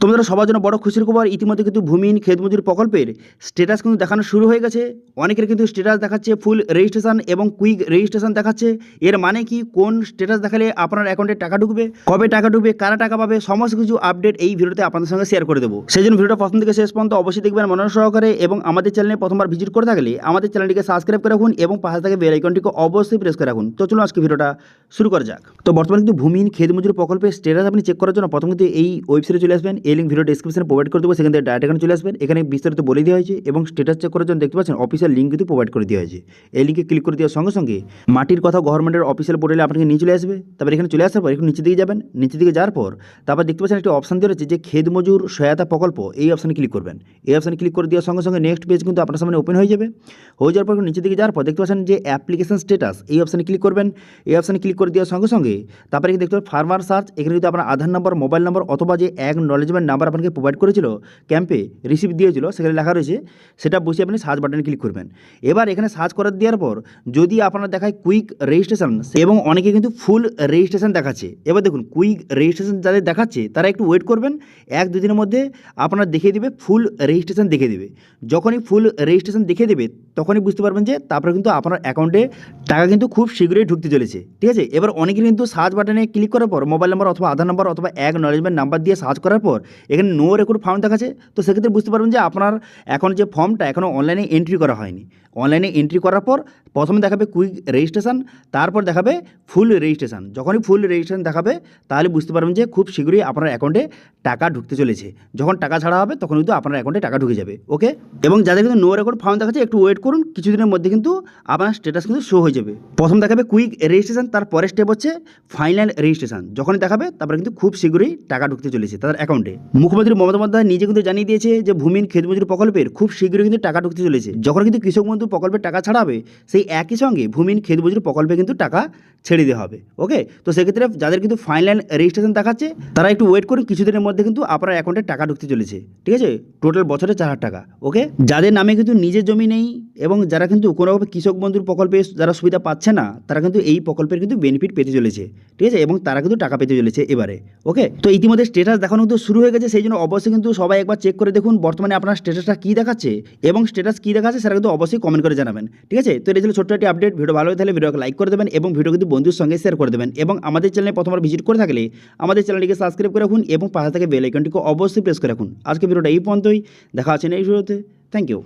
তোমাদের সবার জন্য বড় খুশির খবর, ইতিমধ্যে কিন্তু ভূমিহীন ক্ষেত মজুর প্রকল্পের স্ট্যাটাস কিন্তু দেখানো শুরু হয়ে গেছে। অনেকের কিন্তু স্ট্যাটাস দেখাচ্ছে ফুল রেজিস্ট্রেশন এবং কুইক রেজিস্ট্রেশন দেখাচ্ছে। এর মানে কি, কোন স্ট্যাটাস দেখালে আপনার অ্যাকাউন্টে টাকা ঢুকবে, কবে টাকা ঢুকবে, কারা টাকা পাবে, সমস্ত কিছু আপডেট এই ভিডিওতে আপনাদের সঙ্গে শেয়ার করে দেবো। সেই জন্য ভিডিওটা প্রথম থেকে শেষ পর্যন্ত অবশ্যই দেখবেন মনোযোগ সহকারে, এবং আমাদের চ্যানেলে প্রথমবার ভিজিট করে থাকলে আমাদের চ্যানেলটিকে সাবস্ক্রাইব করে রাখুন এবং পাশে থাকা বেল আইকনটিকে অবশ্যই প্রেস করে রাখুন। তো চলুন আজকে ভিডিওটা শুরু করা যাক। তো বর্তমানে কিন্তু ভূমিহীন ক্ষেত মজুর প্রকল্পের স্ট্যাটাস আপনি চেক করার জন্য প্রথম কিন্তু এই ওয়েবসাইটে চলে আসবেন। এই লিঙ্ক ভিডিও ডেসক্রিপশনে প্রোভাইড করে দেবো, সেখান থেকে ডাইরেক্ট এখানে চলে আসবেন। এখানে বিস্তারিত বলে দেওয়া হয়েছে এবং স্ট্যাটাস চেক করার জন্য দেখতে পাচ্ছেন অফিসিয়াল লিঙ্ক কিন্তু প্রোভাইড করে দেওয়া হয়েছে। এই লিঙ্কে ক্লিক করে দেওয়ার সঙ্গে সঙ্গে মাটির কথা গভর্নমেন্টের অফিসিয়াল পোর্টালে আপনাকে নিয়ে চলে আসবে। তারপর এখানে চলে আসার পর একটু নিচের দিকে যাবেন। নিচের দিকে যাওয়ার পর তারপর দেখতে পাচ্ছেন একটি অপশান দেওয়া রয়েছে যে ক্ষেত মজুর সহায়তা প্রকল্প, এই অপশানে ক্লিক করবেন। এই অপশানে ক্লিক করে দেওয়ার সঙ্গে সঙ্গে নেক্সট পেজ কিন্তু আপনার সামনে ওপেন হয়ে যাবে। হয়ে যাওয়ার পর নিচের দিকে যাওয়ার পর দেখতে পাচ্ছেন যে অ্যাপ্লিকেশন স্ট্যাটাস, এই অপশানে ক্লিক করবেন। এই অপশানে ক্লিক করে দেওয়ার সঙ্গে সঙ্গে তারপরে দেখতে পাবেন ফার্মার সার্চ। এখানে কিন্তু আপনার আধার নম্বর, মোবাইল নম্বর অথবা যে অ্যাকনলেজমেন্ট নাম্বার আপনাকে প্রোভাইড করেছিল ক্যাম্পে রিসিভ দিয়েছিল, সেখানে লেখা রয়েছে, সেটা বসিয়ে আপনি সার্চ বাটনে ক্লিক করবেন। এবার এখানে সার্চ করে দেওয়ার পর যদি আপনার দেখায় কুইক রেজিস্ট্রেশন এবং অনেকে কিন্তু ফুল রেজিস্ট্রেশন দেখাচ্ছে। এবার দেখুন কুইক রেজিস্ট্রেশন যাদের দেখাচ্ছে তারা একটু ওয়েট করবেন, 1-2 দিনের মধ্যে আপনার দেখিয়ে দেবে ফুল রেজিস্ট্রেশন দেখিয়ে দেবে। যখনই ফুল রেজিস্ট্রেশন দেখিয়ে দেবে তখনই বুঝতে পারবেন যে তারপরে কিন্তু আপনার অ্যাকাউন্টে টাকা কিন্তু খুব শীঘ্রই ঢুকতে চলেছে। ঠিক আছে, এবার অনেকের কিন্তু সার্চ বাটনে ক্লিক করার পর মোবাইল নাম্বার অথবা আধার নাম্বার অথবা অ্যাকনলেজমেন্ট নাম্বার দিয়ে সার্চ করার পর এখানে নো রেকর্ড ফার্ম দেখাচ্ছে। তো সেক্ষেত্রে বুঝতে পারবেন যে আপনার এখন যে ফর্মটা এখনও অনলাইনে এন্ট্রি করা হয়নি। অনলাইনে এন্ট্রি করার পর প্রথমে দেখাবে কুইক রেজিস্ট্রেশন, তারপর দেখাবে ফুল রেজিস্ট্রেশন। যখনই ফুল রেজিস্ট্রেশন দেখাবে তাহলে বুঝতে পারবেন যে খুব শীঘ্রই আপনার অ্যাকাউন্টে টাকা ঢুকতে চলেছে। যখন টাকা ছাড়া হবে তখন কিন্তু আপনার অ্যাকাউন্টে টাকা ঢুকে যাবে। ওকে, এবং যাদের কিন্তু নো রেকর্ড ফার্ম দেখাচ্ছে একটু ওয়েট করুন, কিছুদিনের মধ্যে কিন্তু আপনার স্ট্যাটাস কিন্তু শো হয়ে যাবে। প্রথম দেখাবে কুইক রেজিস্ট্রেশন, তারপরের স্টেপ হচ্ছে ফাইনাল রেজিস্ট্রেশন। যখনই দেখাবে তারপরে কিন্তু খুব শীঘ্রই টাকা ঢুকতে চলেছে তাদের অ্যাকাউন্টে। মুখ্যমন্ত্রী মমতা বন্দ্যোপাধ্যায় নিজে কিন্তু জানিয়ে দিয়েছে যে ভূমিহীন ক্ষেত মজুর প্রকল্পের খুব শীঘ্রই কিন্তু টাকা ঢুকতে চলেছে। যখন কিন্তু কৃষক বন্ধু প্রকল্পের টাকা ছাড়াবে সেই একই সঙ্গে ভূমিহীন ক্ষেত মজুর প্রকল্পে কিন্তু টাকা ছেড়ে দেওয়া হবে। ওকে, তো সেক্ষেত্রে যাদের কিন্তু ফাইনাল রেজিস্ট্রেশন দেখাচ্ছে তারা একটু ওয়েট করুন, কিছুদিনের মধ্যে কিন্তু আপনার অ্যাকাউন্টে টাকা ঢুকতে চলেছে। ঠিক আছে, টোটাল বছরে 4,000 টাকা। ওকে, যাদের নামে কিন্তু নিজের জমি নেই এবং যারা কিন্তু কোনোভাবে কৃষক বন্ধুর প্রকল্পে যারা সুবিধা পাচ্ছে না তারা কিন্তু এই প্রকল্পের কিন্তু বেনিফিট পেতে চলেছে। ঠিক আছে, এবং তারা কিন্তু টাকা পেতে চলেছে এবারে। ওকে, তো ইতিমধ্যে স্ট্যাটাস দেখানো কিন্তু শুরু হয়ে গেছে, সেই জন্য অবশ্যই কিন্তু সবাই একবার চেক করে দেখুন বর্তমানে আপনার স্ট্যাটাসটা কী দেখাচ্ছে এবং স্ট্যাটাস কী দেখাচ্ছে সেটা কিন্তু অবশ্যই কমেন্ট করে জানাবেন। ঠিক আছে, তো এটা ছিল ছোট্ট একটি আপডেট। ভিডিও ভালো হয়ে থাকলে ভিডিওকে লাইক করে দেবেন এবং ভিডিও কিন্তু বন্ধুর সঙ্গে শেয়ার করে দেবেন, এবং আমাদের চ্যানেলে প্রথমবার ভিজিট করে থাকলে আমাদের চ্যানেলটিকে সাবস্ক্রাইব করে রাখুন এবং পাশে থেকে বেল আইকনটিকে অবশ্যই প্রেস করে রাখুন। আজকে ভিডিওটা এই পর্যন্তই, দেখা আছে নেক্সট ভিডিওতে। Thank you.